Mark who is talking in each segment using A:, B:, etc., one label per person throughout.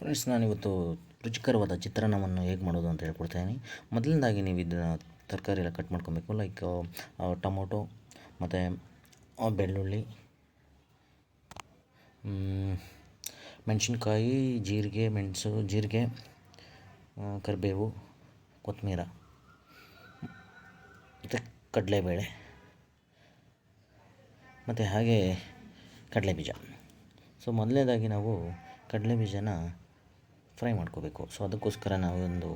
A: Friends, ನಾನಿವತ್ತು ರುಚಿಕರವಾದ ಚಿತ್ರಾನ್ನವನ್ನು ಹೇಗೆ ಮಾಡೋದು ಅಂತ ಹೇಳ್ಕೊಡ್ತಾಯಿದ್ದೀನಿ. ಮೊದಲನೇದಾಗಿ ನೀವು ಇದನ್ನು ತರಕಾರಿ ಎಲ್ಲ ಕಟ್ ಮಾಡ್ಕೊಬೇಕು. ಲೈಕ್ ಟೊಮೊಟೊ ಮತ್ತು ಬೆಳ್ಳುಳ್ಳಿ, ಮೆಣಸಿನ್ಕಾಯಿ, ಜೀರಿಗೆ, ಕರಿಬೇವು, ಕೊತ್ತಂಬರಿ ಮತ್ತು ಕಡಲೆಬೇಳೆ ಮತ್ತು ಹಾಗೆ ಕಡಲೆಬೀಜ. ಸೊ ಮೊದಲನೇದಾಗಿ ನಾವು ಕಡಲೆಬೀಜನ ಫ್ರೈ ಮಾಡ್ಕೋಬೇಕು. ಸೊ ಅದಕ್ಕೋಸ್ಕರ ನಾವು ಒಂದು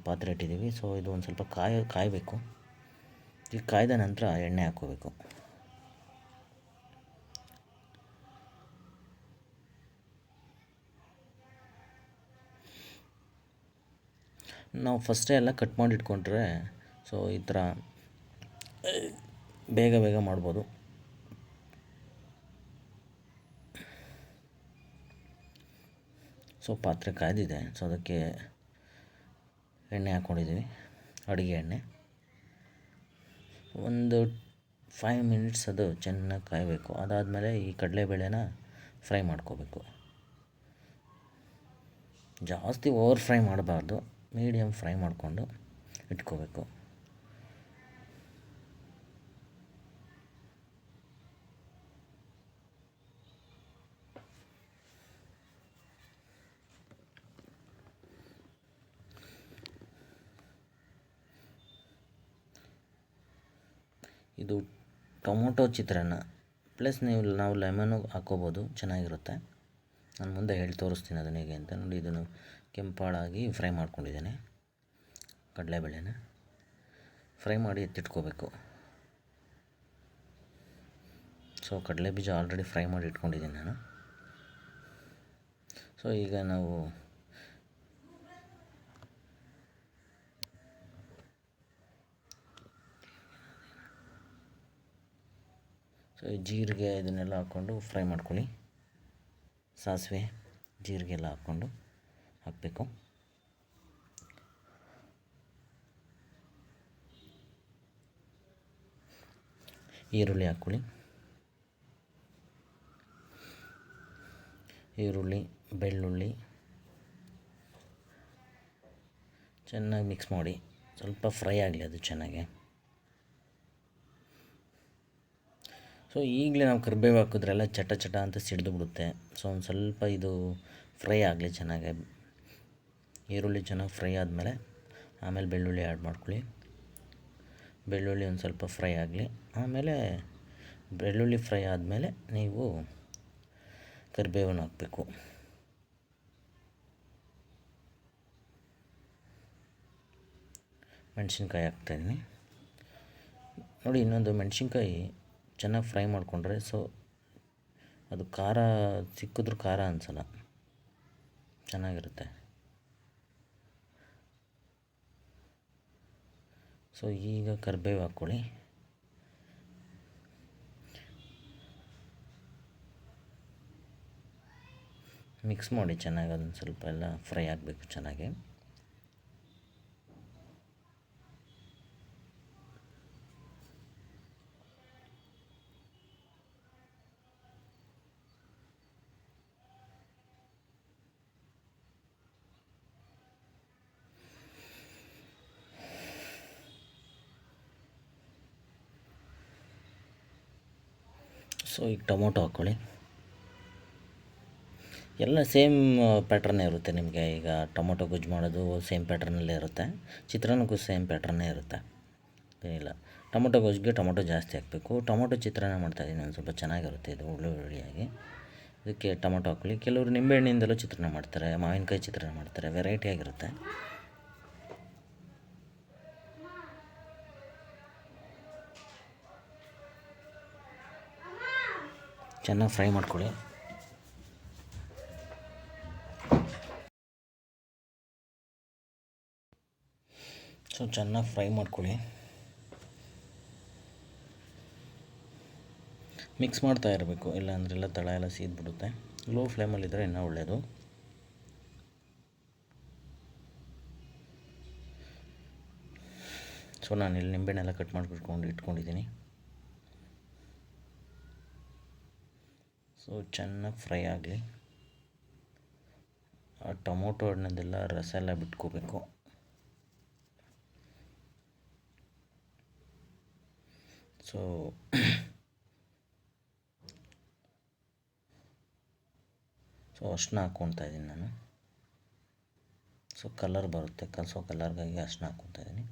A: ಪಾತ್ರೆ ಇಟ್ಟಿದ್ದೀವಿ. ಸೊ ಇದು ಒಂದು ಸ್ವಲ್ಪ ಕಾಯಬೇಕು. ಈಗ ಕಾಯ್ದ ನಂತರ ಎಣ್ಣೆ ಹಾಕ್ಕೋಬೇಕು. ನಾವು ಫಸ್ಟೇ ಎಲ್ಲ ಕಟ್ ಮಾಡಿ ಇಟ್ಕೊಂಡ್ರೆ ಸೊ ಈ ಥರ ಬೇಗ ಮಾಡ್ಬೋದು. ಸೊ ಪಾತ್ರೆ ಕಾಯ್ದಿದೆ. ಸೊ ಅದಕ್ಕೆ ಎಣ್ಣೆ ಹಾಕ್ಕೊಂಡಿದ್ದೀವಿ, ಅಡುಗೆ ಎಣ್ಣೆ. ಒಂದು 5 ಮಿನಿಟ್ಸ್ ಅದು ಚೆನ್ನಾಗಿ ಕಾಯಬೇಕು. ಅದಾದಮೇಲೆ ಈ ಕಡಲೆಬೇಳೆನ ಫ್ರೈ ಮಾಡ್ಕೋಬೇಕು. ಜಾಸ್ತಿ ಓವರ್ ಫ್ರೈ ಮಾಡಬಾರ್ದು, ಮೀಡಿಯಮ್ ಫ್ರೈ ಮಾಡಿಕೊಂಡು ಇಟ್ಕೋಬೇಕು. ಇದು ಟೊಮೊಟೊ ಚಿತ್ರಾನ್ನ ಪ್ಲಸ್ ನಾವು ಲೆಮನ್ನು ಹಾಕ್ಕೋಬೋದು, ಚೆನ್ನಾಗಿರುತ್ತೆ. ನಾನು ಮುಂದೆ ಹೇಳಿ ತೋರಿಸ್ತೀನಿ ಅದನ್ನು ಹೇಗೆ ಅಂತ. ನೋಡಿ, ಇದನ್ನು ಕೆಂಪಾಳಾಗಿ ಫ್ರೈ ಮಾಡ್ಕೊಂಡಿದ್ದೇನೆ. ಕಡಲೆಬೇಳೆನ ಫ್ರೈ ಮಾಡಿ ಎತ್ತಿಟ್ಕೋಬೇಕು. ಸೊ ಕಡಲೆಬೀಜ ಆಲ್ರೆಡಿ ಫ್ರೈ ಮಾಡಿ ಇಟ್ಕೊಂಡಿದ್ದೀನಿ ನಾನು. ಸೊ ಈಗ ನಾವು ಜೀರಿಗೆ ಇದನ್ನೆಲ್ಲ ಹಾಕ್ಕೊಂಡು ಫ್ರೈ ಮಾಡ್ಕೊಳ್ಳಿ. ಸಾಸಿವೆ, ಜೀರಿಗೆ ಎಲ್ಲ ಹಾಕ್ಕೊಂಡು ಹಾಕಬೇಕು. ಈರುಳ್ಳಿ ಹಾಕ್ಕೊಳ್ಳಿ. ಈರುಳ್ಳಿ, ಬೆಳ್ಳುಳ್ಳಿ ಚೆನ್ನಾಗಿ ಮಿಕ್ಸ್ ಮಾಡಿ ಸ್ವಲ್ಪ ಫ್ರೈ ಆಗಲಿ ಅದು ಚೆನ್ನಾಗಿ. ಸೊ ಈಗಲೇ ನಾವು ಕರಿಬೇವು ಹಾಕಿದ್ರೆಲ್ಲ ಚಟ ಅಂತ ಸಿಡಿದು ಬಿಡುತ್ತೆ. ಸೊ ಒಂದು ಸ್ವಲ್ಪ ಇದು ಫ್ರೈ ಆಗಲಿ ಚೆನ್ನಾಗಿ. ಈರುಳ್ಳಿ ಚೆನ್ನಾಗಿ ಫ್ರೈ ಆದಮೇಲೆ ಆಮೇಲೆ ಬೆಳ್ಳುಳ್ಳಿ ಆ್ಯಡ್ ಮಾಡ್ಕೊಳ್ಳಿ. ಬೆಳ್ಳುಳ್ಳಿ ಒಂದು ಸ್ವಲ್ಪ ಫ್ರೈ ಆಗಲಿ. ಆಮೇಲೆ ಬೆಳ್ಳುಳ್ಳಿ ಫ್ರೈ ಆದಮೇಲೆ ನೀವು ಕರಿಬೇವನ್ನು ಹಾಕಬೇಕು. ಮೆಣಸಿನ್ಕಾಯಿ ಹಾಕ್ತಾಯಿದ್ದೀನಿ. ನೋಡಿ, ಇನ್ನೊಂದು ಮೆಣಸಿನ್ಕಾಯಿ ಚೆನ್ನಾಗಿ ಫ್ರೈ ಮಾಡಿಕೊಂಡ್ರೆ ಸೊ ಅದು ಖಾರ ಸಿಕ್ಕಿದ್ರೂ ಖಾರ ಅನಿಸಲ್ಲ, ಚೆನ್ನಾಗಿರುತ್ತೆ. ಸೊ ಈಗ ಕರಿಬೇವು ಹಾಕ್ಕೊಳ್ಳಿ. ಮಿಕ್ಸ್ ಮಾಡಿ ಚೆನ್ನಾಗಿ, ಅದನ್ನು ಸ್ವಲ್ಪ ಎಲ್ಲ ಫ್ರೈ ಆಗಬೇಕು ಚೆನ್ನಾಗಿ. ಸೊ ಈಗ ಟೊಮೊಟೊ ಹಾಕ್ಕೊಳ್ಳಿ. ಎಲ್ಲ ಸೇಮ್ ಪ್ಯಾಟ್ರನ್ನೇ ಇರುತ್ತೆ ನಿಮಗೆ. ಈಗ ಟೊಮೊಟೊ ಗೊಜ್ಜು ಮಾಡೋದು ಸೇಮ್ ಪ್ಯಾಟ್ರನ್ನಲ್ಲೇ ಇರುತ್ತೆ, ಚಿತ್ರಾನ್ನಕ್ಕೂ ಸೇಮ್ ಪ್ಯಾಟ್ರನ್ನೇ ಇರುತ್ತೆ, ಏನಿಲ್ಲ. ಟೊಮೊಟೊ ಗೊಜ್ಜಿಗೆ ಟೊಮೊಟೊ ಜಾಸ್ತಿ ಹಾಕಬೇಕು. ಟೊಮೊಟೊ ಚಿತ್ರಾನ್ನ ಮಾಡ್ತಾಯಿದ್ದೀನಿ, ಒಂದು ಸ್ವಲ್ಪ ಚೆನ್ನಾಗಿರುತ್ತೆ ಇದು ಹುಳಿಯಾಗಿ. ಇದಕ್ಕೆ ಟೊಮೊಟೊ ಹಾಕ್ಕೊಳ್ಳಿ. ಕೆಲವರು ನಿಂಬೆಹಣ್ಣಿಂದಲೂ ಚಿತ್ರಾನ್ನ ಮಾಡ್ತಾರೆ, ಮಾವಿನಕಾಯಿ ಚಿತ್ರಾನ್ನ ಮಾಡ್ತಾರೆ, ವೆರೈಟಿಯಾಗಿರುತ್ತೆ. ಚೆನ್ನಾಗಿ ಫ್ರೈ ಮಾಡ್ಕೊಳ್ಳಿ. ಸೊ ಚೆನ್ನಾಗಿ ಫ್ರೈ ಮಾಡ್ಕೊಳ್ಳಿ. ಮಿಕ್ಸ್ ಮಾಡ್ತಾ ಇರಬೇಕು, ಇಲ್ಲಾಂದ್ರೆಲ್ಲ ತಳ ಎಲ್ಲ ಸೀದ್ಬಿಡುತ್ತೆ. ಲೋ ಫ್ಲೇಮಲ್ಲಿದ್ದರೆ ಇನ್ನೂ ಒಳ್ಳೆಯದು. ಸೊ ನಾನಿಲ್ಲಿ ನಿಂಬೆಹಣ್ಣೆಲ್ಲ ಕಟ್ ಮಾಡ್ಕೊಂಡು ಇಟ್ಕೊಂಡಿದ್ದೀನಿ. ಸೊ ಚೆನ್ನಾಗಿ ಫ್ರೈ ಆಗಲಿ. ಆ ಟೊಮೊಟೊ ಹಣ್ಣದೆಲ್ಲ ರಸ ಎಲ್ಲ ಬಿಟ್ಕೋಬೇಕು. ಸೊ ಅರ್ಶಿನ ಹಾಕ್ಕೊತಾ ಇದ್ದೀನಿ ನಾನು. ಸೊ ಕಲರ್ ಬರುತ್ತೆ, ಕಲಸೋ ಕಲರ್ಗಾಗಿ ಅರ್ಶಿನ ಹಾಕ್ಕೊತಾ ಇದ್ದೀನಿ.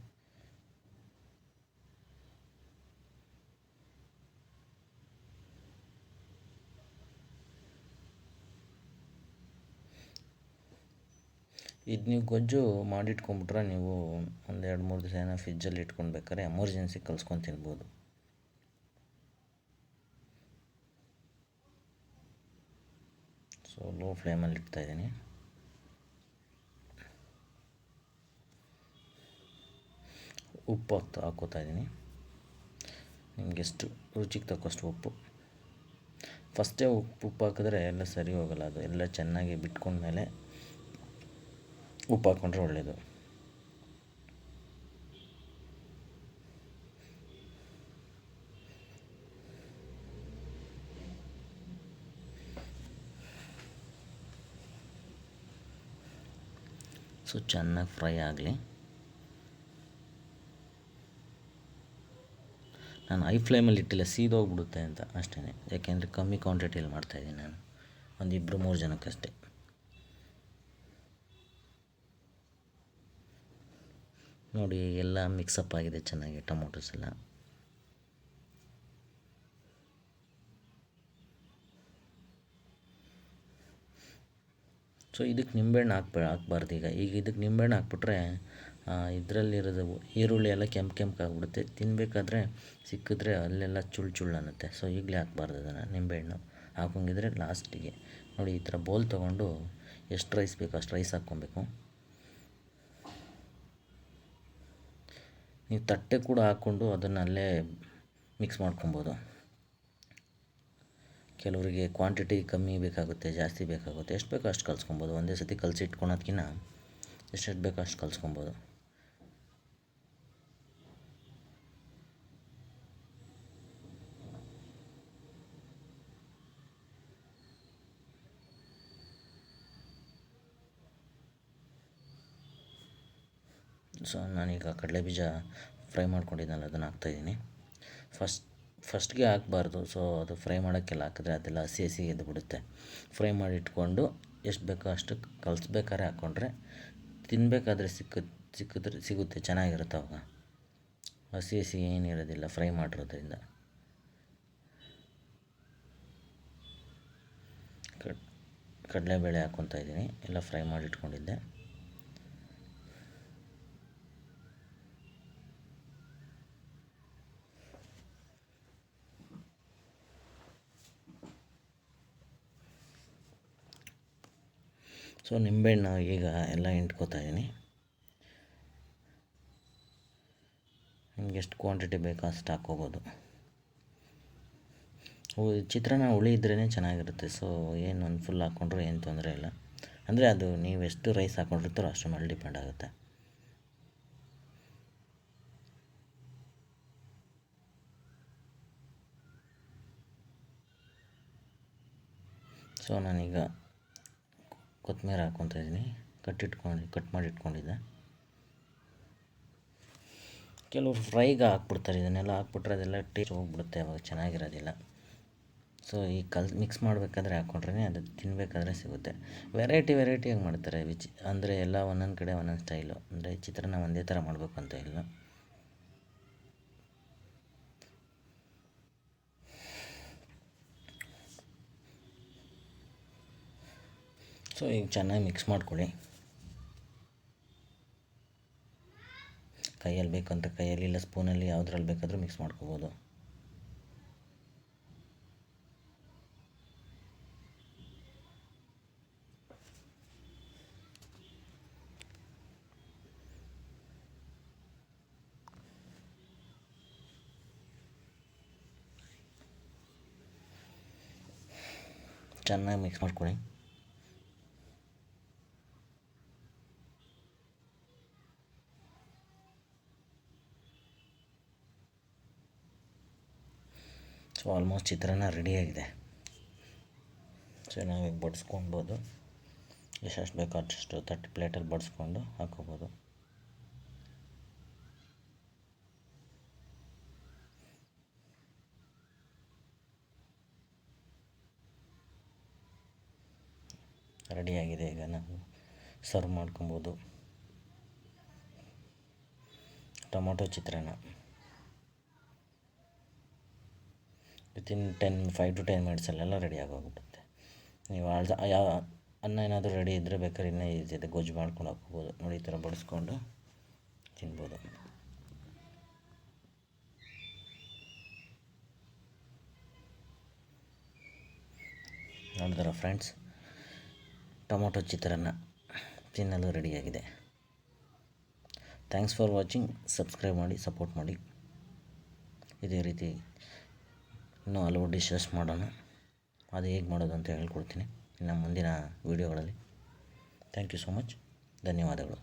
A: ಇದು ನೀವು ಗೊಜ್ಜು ಮಾಡಿಟ್ಕೊಂಬಿಟ್ರೆ ನೀವು ಒಂದು 2-3 ದಿವಸ ಏನೋ ಫ್ರಿಜ್ಜಲ್ಲಿ ಇಟ್ಕೊಳ್ಬೇಕಾದ್ರೆ ಎಮರ್ಜೆನ್ಸಿ ಕಲ್ಸ್ಕೊಂಡು ತಿನ್ಬೋದು. ಸೊ ಲೋ ಫ್ಲೇಮಲ್ಲಿ ಇಡ್ತಾಯಿದ್ದೀನಿ. ಉಪ್ಪು ಹಾಕ್ಕೋತಾ ಇದ್ದೀನಿ. ನಿಮಗೆ ಎಷ್ಟು ರುಚಿಗೆ ತಕ್ಕಷ್ಟು ಉಪ್ಪು. ಫಸ್ಟೇ ಉಪ್ಪು ಹಾಕಿದ್ರೆ ಎಲ್ಲ ಸರಿ ಹೋಗಲ್ಲ, ಅದು ಎಲ್ಲ ಚೆನ್ನಾಗಿ ಬಿಟ್ಕೊಂಡ್ಮೇಲೆ ಉಪ್ಪು ಹಾಕ್ಕೊಂಡ್ರೆ ಒಳ್ಳೆಯದು. ಸೊ ಚೆನ್ನಾಗಿ ಫ್ರೈ ಆಗಲಿ. ನಾನು ಹೈ ಫ್ಲೇಮಲ್ಲಿ ಇಟ್ಟಿಲ್ಲ, ಸೀದೋಗ್ಬಿಡುತ್ತೆ ಅಂತ ಅಷ್ಟೇ. ಯಾಕೆಂದರೆ ಕಮ್ಮಿ ಕ್ವಾಂಟಿಟಿಯಲ್ಲಿ ಮಾಡ್ತಾಯಿದ್ದೀನಿ ನಾನು, ಒಂದು 2-3 ಜನಕ್ಕಷ್ಟೇ. ನೋಡಿ ಎಲ್ಲ ಮಿಕ್ಸಪ್ ಆಗಿದೆ ಚೆನ್ನಾಗಿ ಟೊಮೊಟೊಸ್ ಎಲ್ಲ. ಸೊ ಇದಕ್ಕೆ ನಿಂಬೆಹಣ್ಣು ಹಾಕ್ಬಾರ್ದು. ಈಗ ಇದಕ್ಕೆ ನಿಂಬೆಹಣ್ಣು ಹಾಕ್ಬಿಟ್ರೆ ಇದರಲ್ಲಿರೋದು ಈರುಳ್ಳಿ ಎಲ್ಲ ಕೆಂಪಗಾಗ್ಬಿಡುತ್ತೆ. ತಿನ್ನಬೇಕಾದ್ರೆ ಸಿಕ್ಕಿದ್ರೆ ಅಲ್ಲೆಲ್ಲ ಚುಳ್ಳು ಅನ್ನುತ್ತೆ. ಸೊ ಈಗಲೇ ಹಾಕ್ಬಾರ್ದು ಅದನ್ನು, ನಿಂಬೆಹಣ್ಣು ಹಾಕೋಂಗಿದ್ರೆ ಲಾಸ್ಟಿಗೆ. ನೋಡಿ ಈ ಥರ ಬೌಲ್ ತೊಗೊಂಡು ಎಷ್ಟು ರೈಸ್ ಬೇಕೋ ಅಷ್ಟು ರೈಸ್ ಹಾಕ್ಕೊಬೇಕು. ನೀವು ತಟ್ಟೆ ಕೂಡ ಹಾಕ್ಕೊಂಡು ಅದನ್ನು ಅಲ್ಲೇ ಮಿಕ್ಸ್ ಮಾಡ್ಕೊಬೋದು. ಕೆಲವರಿಗೆ ಕ್ವಾಂಟಿಟಿ ಕಮ್ಮಿ ಬೇಕಾಗುತ್ತೆ, ಜಾಸ್ತಿ ಬೇಕಾಗುತ್ತೆ, ಎಷ್ಟು ಬೇಕೋ ಅಷ್ಟು ಕಲಿಸ್ಕೊಬೋದು. ಒಂದೇ ಸತಿ ಕಲಸಿ ಇಟ್ಕೊಳೋದ್ಕಿಂತ ಎಷ್ಟು ಬೇಕೋ ಅಷ್ಟು ಕಲಿಸ್ಕೊಬೋದು. ಸೊ ನಾನೀಗ ಕಡಲೆಬೀಜ ಫ್ರೈ ಮಾಡ್ಕೊಂಡಿದ್ದೆನಲ್ಲ ಅದನ್ನು ಹಾಕ್ತಾಯಿದ್ದೀನಿ. ಫಸ್ಟ್ಗೆ ಹಾಕಬಾರ್ದು. ಸೊ ಅದು ಫ್ರೈ ಮಾಡೋಕ್ಕೆಲ್ಲ ಹಾಕಿದ್ರೆ ಅದೆಲ್ಲ ಹಸಿ ಎದ್ದುಬಿಡುತ್ತೆ. ಫ್ರೈ ಮಾಡಿ ಇಟ್ಕೊಂಡು ಎಷ್ಟು ಬೇಕೋ ಅಷ್ಟು ಕಲಿಸ್ಬೇಕಾದ್ರೆ ಹಾಕ್ಕೊಂಡ್ರೆ ತಿನ್ನಬೇಕಾದ್ರೆ ಸಿಗುತ್ತೆ, ಚೆನ್ನಾಗಿರುತ್ತೆ. ಅವಾಗ ಹಸಿ ಏನಿರೋದಿಲ್ಲ ಫ್ರೈ ಮಾಡಿರೋದ್ರಿಂದ. ಕಡಲೆಬೇಳೆ ಹಾಕ್ಕೊತಾ ಇದ್ದೀನಿ, ಎಲ್ಲ ಫ್ರೈ ಮಾಡಿ ಇಟ್ಕೊಂಡಿದ್ದೆ. ಸೊ ನಿಂಬೆಹಣ್ಣು ಈಗ ಎಲ್ಲ ಹಿಂಡ್ಕೊತಾ ಇದ್ದೀನಿ. ನಿಮ್ಗೆ ಎಷ್ಟು ಕ್ವಾಂಟಿಟಿ ಬೇಕೋ ಅಷ್ಟು ಹಾಕ್ಕೋಬೋದು. ಚಿತ್ರಾನ್ನ ಹುಳಿ ಇದ್ರೇ ಚೆನ್ನಾಗಿರುತ್ತೆ. ಸೊ ಏನು ಒಂದು ಫುಲ್ ಹಾಕ್ಕೊಂಡ್ರೂ ಏನು ತೊಂದರೆ ಇಲ್ಲ. ಅಂದರೆ ಅದು ನೀವು ಎಷ್ಟು ರೈಸ್ ಹಾಕ್ಕೊಂಡಿರ್ತಾರೋ ಅಷ್ಟರ ಮೇಲೆ ಡಿಪೆಂಡ್ ಆಗುತ್ತೆ. ಸೊ ನಾನೀಗ ಕೊತ್ತಂಬರಿ ಹಾಕ್ಕೊತಾ ಇದ್ದೀನಿ, ಕಟ್ ಮಾಡಿ ಇಟ್ಕೊಂಡಿದ್ದೆ. ಕೆಲವರು ಫ್ರೈಗೆ ಹಾಕ್ಬಿಡ್ತಾರೆ, ಇದನ್ನೆಲ್ಲ ಹಾಕ್ಬಿಟ್ರೆ ಅದೆಲ್ಲ ಟೇಸ್ಟ್ ಹೋಗ್ಬಿಡುತ್ತೆ, ಅವಾಗ ಚೆನ್ನಾಗಿರೋದಿಲ್ಲ. ಸೊ ಈ ಮಿಕ್ಸ್ ಮಾಡಬೇಕಾದ್ರೆ ಹಾಕ್ಕೊಂಡ್ರೆ ಅದು ತಿನ್ನಬೇಕಾದ್ರೆ ಸಿಗುತ್ತೆ. ವೆರೈಟಿಯಾಗಿ ಮಾಡ್ತಾರೆ. ಅಂದರೆ ಎಲ್ಲ ಒಂದೊಂದು ಕಡೆ ಒಂದೊಂದು ಸ್ಟೈಲು. ಅಂದರೆ ಚಿತ್ರಾನ್ನ ಒಂದೇ ಥರ ಮಾಡಬೇಕು ಅಂತ ಇಲ್ಲ. ಸೊ ಈಗ ಚೆನ್ನಾಗಿ ಮಿಕ್ಸ್ ಮಾಡ್ಕೊಳ್ಳಿ. ಕೈಯಲ್ಲಿ ಬೇಕಂತ ಕೈಯಲ್ಲಿ, ಇಲ್ಲ ಸ್ಪೂನಲ್ಲಿ, ಯಾವುದ್ರಲ್ಲಿ ಬೇಕಾದರೂ ಮಿಕ್ಸ್ ಮಾಡ್ಕೋಬೋದು. ಚೆನ್ನಾಗಿ ಮಿಕ್ಸ್ ಮಾಡ್ಕೊಳ್ಳಿ. ಸೊ ಆಲ್ಮೋಸ್ಟ್ ಚಿತ್ರಾನ್ನ ರೆಡಿಯಾಗಿದೆ. ಚೆನ್ನಾಗಿ ಬಡಿಸ್ಕೊಳ್ಬೋದು. ಎಷ್ಟೆಷ್ಟು ಬೇಕೋ ಅಷ್ಟು ತಟ್ಟೆ ಪ್ಲೇಟಲ್ಲಿ ಬಡಿಸ್ಕೊಂಡು ಹಾಕ್ಕೋಬೋದು. ರೆಡಿಯಾಗಿದೆ. ಈಗ ನಾವು ಸರ್ವ್ ಮಾಡ್ಕೊಬೋದು. ಟೊಮೊಟೊ ಚಿತ್ರಾನ್ನ ವಿತಿನ್ 5 to 10 ಮಿನಿಟ್ಸಲ್ಲೆಲ್ಲ ರೆಡಿ ಆಗೋಗ್ಬಿಡುತ್ತೆ. ನೀವು ಯಾವ ಅನ್ನ ಏನಾದರೂ ರೆಡಿ ಇದ್ದರೆ ಬೇಕಾದ್ರೆ ಇನ್ನೂ ಈಸಿ ಇದೆ, ಗೊಜ್ಜು ಮಾಡ್ಕೊಂಡು ಹಾಕ್ಕೋಬೋದು. ನೋಡಿ, ಈ ಥರ ಬಡಿಸ್ಕೊಂಡು ತಿನ್ಬೋದು. ನೋಡಿದ್ರ ಫ್ರೆಂಡ್ಸ್, ಟೊಮೊಟೊ ಚಿತ್ರಾನ್ನ ತಿನ್ನಲು ರೆಡಿಯಾಗಿದೆ. Thanks for watching. ಸಬ್ಸ್ಕ್ರೈಬ್ ಮಾಡಿ, ಸಪೋರ್ಟ್ ಮಾಡಿ. ಇದೇ ರೀತಿ ಇನ್ನೂ ಹಲವು ಡಿಶಸ್ ಮಾಡೋಣ. ಅದು ಹೇಗೆ ಮಾಡೋದು ಅಂತ ಹೇಳ್ಕೊಡ್ತೀನಿ ಇನ್ನು ಮುಂದಿನ ವೀಡಿಯೋಗಳಲ್ಲಿ. Thank you so much. ಧನ್ಯವಾದಗಳು.